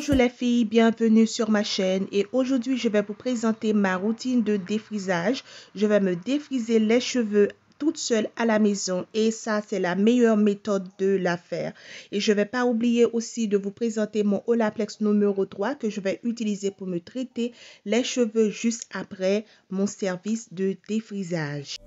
Bonjour les filles, bienvenue sur ma chaîne et aujourd'hui je vais vous présenter ma routine de défrisage. Je vais me défriser les cheveux toute seule à la maison et ça c'est la meilleure méthode de la faire. Et je ne vais pas oublier aussi de vous présenter mon Olaplex numéro 3 que je vais utiliser pour me traiter les cheveux juste après mon service de défrisage.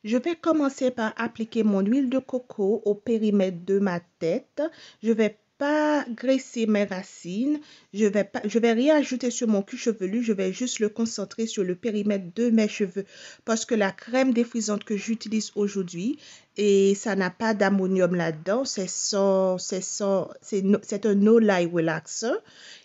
Je vais commencer par appliquer mon huile de coco au périmètre de ma tête. Je vais pas graisser mes racines. Je vais rien ajouter sur mon cuir chevelu. Je vais juste le concentrer sur le périmètre de mes cheveux parce que la crème défrisante que j'utilise aujourd'hui et ça n'a pas d'ammonium là-dedans. C'est un no lye relaxer.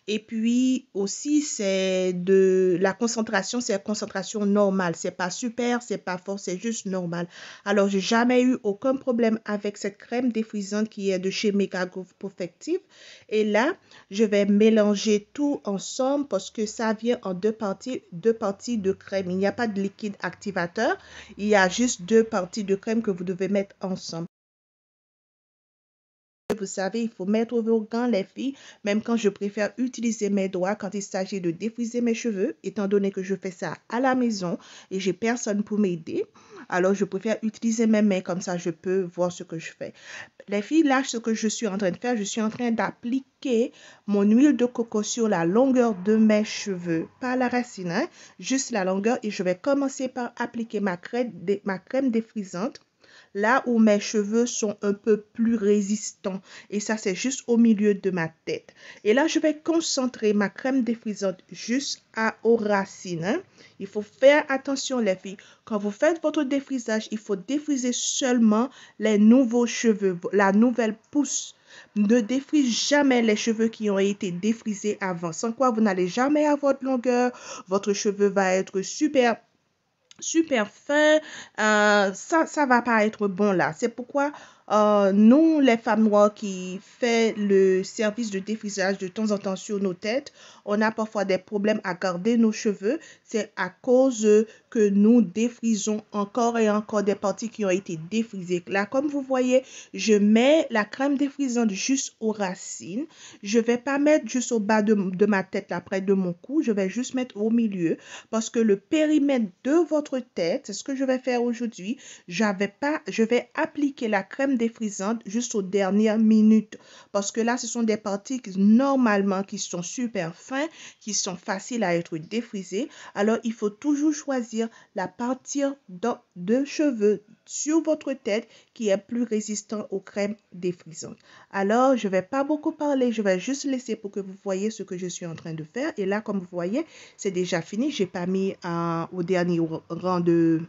Et puis aussi, c'est de la concentration, c'est la concentration normale. C'est pas super, c'est pas fort, c'est juste normal. Alors, j'ai jamais eu aucun problème avec cette crème défrisante qui est de chez Mega Groove Perfective. Et là, je vais mélanger tout ensemble parce que ça vient en deux parties de crème. Il n'y a pas de liquide activateur. Il y a juste deux parties de crème que vous devez mettre ensemble. Vous savez, il faut mettre vos gants, les filles, même quand je préfère utiliser mes doigts quand il s'agit de défriser mes cheveux, étant donné que je fais ça à la maison et j'ai personne pour m'aider. Alors, je préfère utiliser mes mains comme ça, je peux voir ce que je fais. Les filles, là, ce que je suis en train de faire, je suis en train d'appliquer mon huile de coco sur la longueur de mes cheveux, pas la racine, hein, juste la longueur. Et je vais commencer par appliquer ma crème défrisante là où mes cheveux sont un peu plus résistants. Et ça, c'est juste au milieu de ma tête. Et là, je vais concentrer ma crème défrisante juste aux racines. Hein. Il faut faire attention, les filles. Quand vous faites votre défrisage, il faut défriser seulement les nouveaux cheveux, la nouvelle pousse. Ne défrise jamais les cheveux qui ont été défrisés avant. Sans quoi, vous n'allez jamais avoir de longueur. Votre cheveu va être super fin, ça va pas être bon là. C'est pourquoi nous, les femmes noires qui fait le service de défrisage de temps en temps sur nos têtes, on a parfois des problèmes à garder nos cheveux. C'est à cause que nous défrisons encore et encore des parties qui ont été défrisées. Là, comme vous voyez, je mets la crème défrisante juste aux racines. Je vais pas mettre juste au bas de ma tête, là, près de mon cou. Je vais juste mettre au milieu parce que le périmètre de votre tête, c'est ce que je vais faire aujourd'hui. Je vais appliquer la crème défrisante juste aux dernières minutes parce que là, ce sont des parties qui, normalement qui sont super fins, qui sont faciles à être défrisées. Alors, il faut toujours choisir la partie de cheveux sur votre tête qui est plus résistant aux crèmes défrisantes. Alors, je ne vais pas beaucoup parler, je vais juste laisser pour que vous voyez ce que je suis en train de faire. Et là, comme vous voyez, c'est déjà fini. Je n'ai pas mis au dernier rang des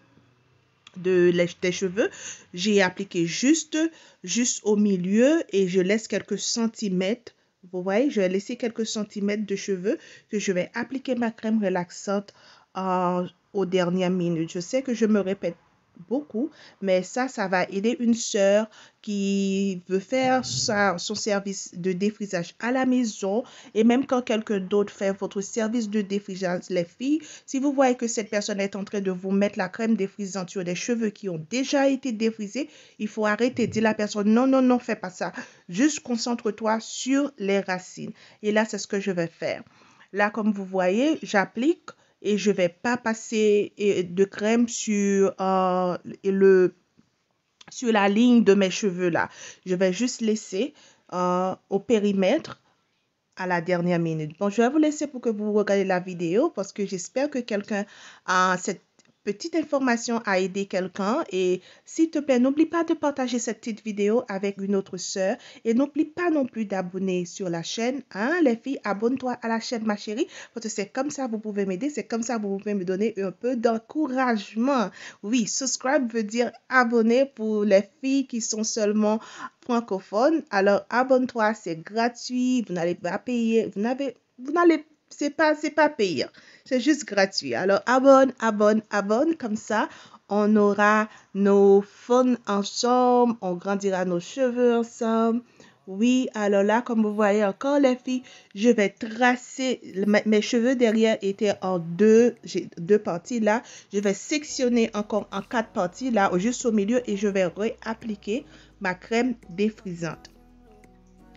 cheveux. J'ai appliqué juste au milieu et je laisse quelques centimètres. Vous voyez, je vais laisser quelques centimètres de cheveux que je vais appliquer ma crème relaxante aux dernières minutes. Je sais que je me répète beaucoup, mais ça va aider une sœur qui veut faire son service de défrisage à la maison et même quand quelqu'un d'autre fait votre service de défrisage, les filles, si vous voyez que cette personne est en train de vous mettre la crème défrisante sur des cheveux qui ont déjà été défrisés, il faut arrêter, dire à la personne non, non, non, fais pas ça. Juste concentre-toi sur les racines. Et là, c'est ce que je vais faire. Là, comme vous voyez, j'applique et je ne vais pas passer de crème sur la ligne de mes cheveux là. Je vais juste laisser au périmètre à la dernière minute. Bon, je vais vous laisser pour que vous regardiez la vidéo parce que j'espère que quelqu'un a cette petite information a aidé quelqu'un et s'il te plaît, n'oublie pas de partager cette petite vidéo avec une autre sœur et n'oublie pas non plus d'abonner sur la chaîne. Hein, les filles, abonne-toi à la chaîne, ma chérie, parce que c'est comme ça vous pouvez m'aider, c'est comme ça vous pouvez me donner un peu d'encouragement. Oui, subscribe veut dire abonner pour les filles qui sont seulement francophones. Alors, abonne-toi, c'est gratuit, vous n'allez pas payer, c'est pas payant. C'est juste gratuit. Alors, abonne. Comme ça, on aura nos fun ensemble. On grandira nos cheveux ensemble. Oui, alors là, comme vous voyez encore les filles, je vais tracer, mes cheveux derrière étaient en j'ai deux parties là. Je vais sectionner encore en quatre parties là, juste au milieu et je vais réappliquer ma crème défrisante.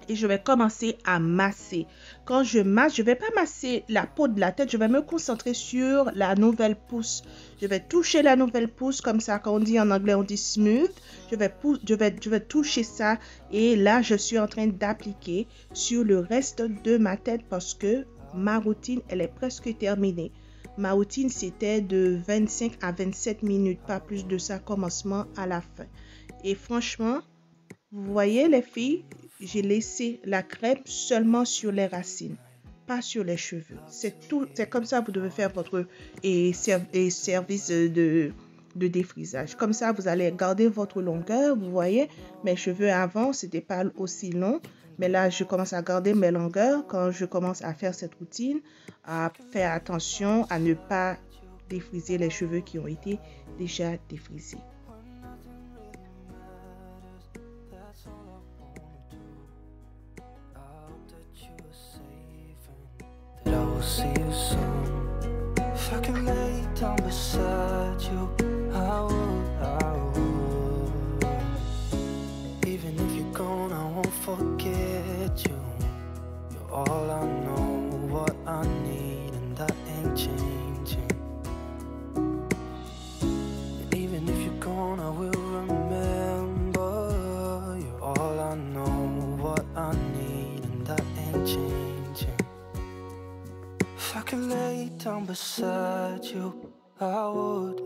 Et je vais commencer à masser. Quand je masse, je ne vais pas masser la peau de la tête, je vais me concentrer sur la nouvelle pousse. Je vais toucher la nouvelle pousse comme ça, quand on dit en anglais, on dit smooth. Je vais toucher ça et là, je suis en train d'appliquer sur le reste de ma tête parce que ma routine, elle est presque terminée. Ma routine, c'était de 25 à 27 minutes, pas plus de ça, commencement à la fin. Et franchement, vous voyez les filles, j'ai laissé la crème seulement sur les racines, pas sur les cheveux. C'est tout, c'est comme ça que vous devez faire votre service de défrisage. Comme ça, vous allez garder votre longueur. Vous voyez, mes cheveux avant, c'était pas aussi long. Mais là, je commence à garder mes longueurs quand je commence à faire cette routine, à faire attention à ne pas défriser les cheveux qui ont été déjà défrisés. That I will see you soon. If I can lay down beside you, I would. Even if you're gone, I won't forget you. You're all I know, what I need, and that ain't changing. And even if you're gone, I will remember. You're all I know, what I need, and that ain't changing. If I could lay down beside you, I would.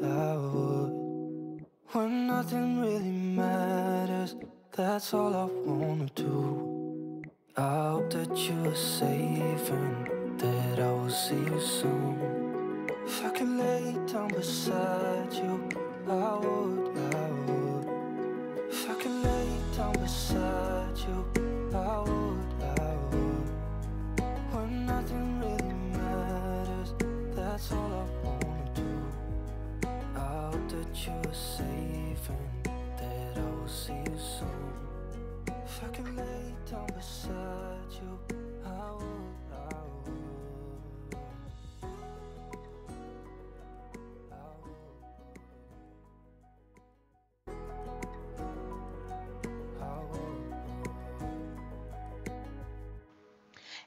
When nothing really matters, that's all I wanna do. I hope that you're safe and that I will see you soon. If I could lay down beside you, I would. If I could lay down beside you, I would. When nothing really matters, that's all I wanna do. I hope that you're safe and that I will see you soon. If I could lay down beside you, I would.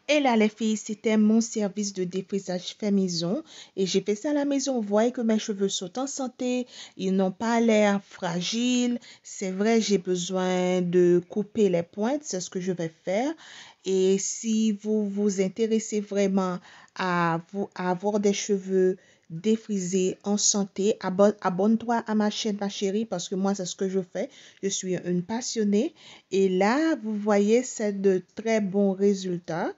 Et là, les filles, c'était mon service de défrisage fait maison. Et j'ai fait ça à la maison. Vous voyez que mes cheveux sont en santé. Ils n'ont pas l'air fragiles. C'est vrai, j'ai besoin de couper les pointes. C'est ce que je vais faire. Et si vous vous intéressez vraiment à avoir des cheveux défrisés en santé, abonne-toi à ma chaîne, ma chérie, parce que moi, c'est ce que je fais. Je suis une passionnée. Et là, vous voyez, c'est de très bons résultats.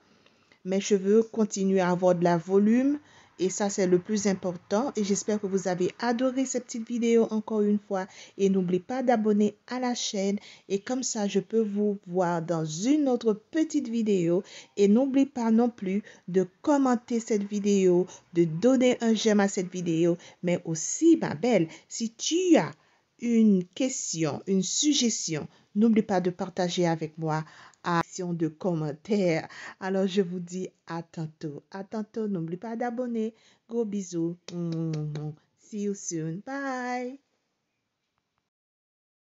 Mes cheveux continuent à avoir de la volume et ça, c'est le plus important. Et j'espère que vous avez adoré cette petite vidéo encore une fois. Et n'oubliez pas d'abonner à la chaîne. Et comme ça, je peux vous voir dans une autre petite vidéo. Et n'oublie pas non plus de commenter cette vidéo, de donner un j'aime à cette vidéo. Mais aussi, ma belle, si tu as une question, une suggestion, n'oublie pas de partager avec moi à la section de commentaires. Alors, je vous dis à tantôt. À tantôt. N'oublie pas d'abonner. Gros bisous. See you soon. Bye.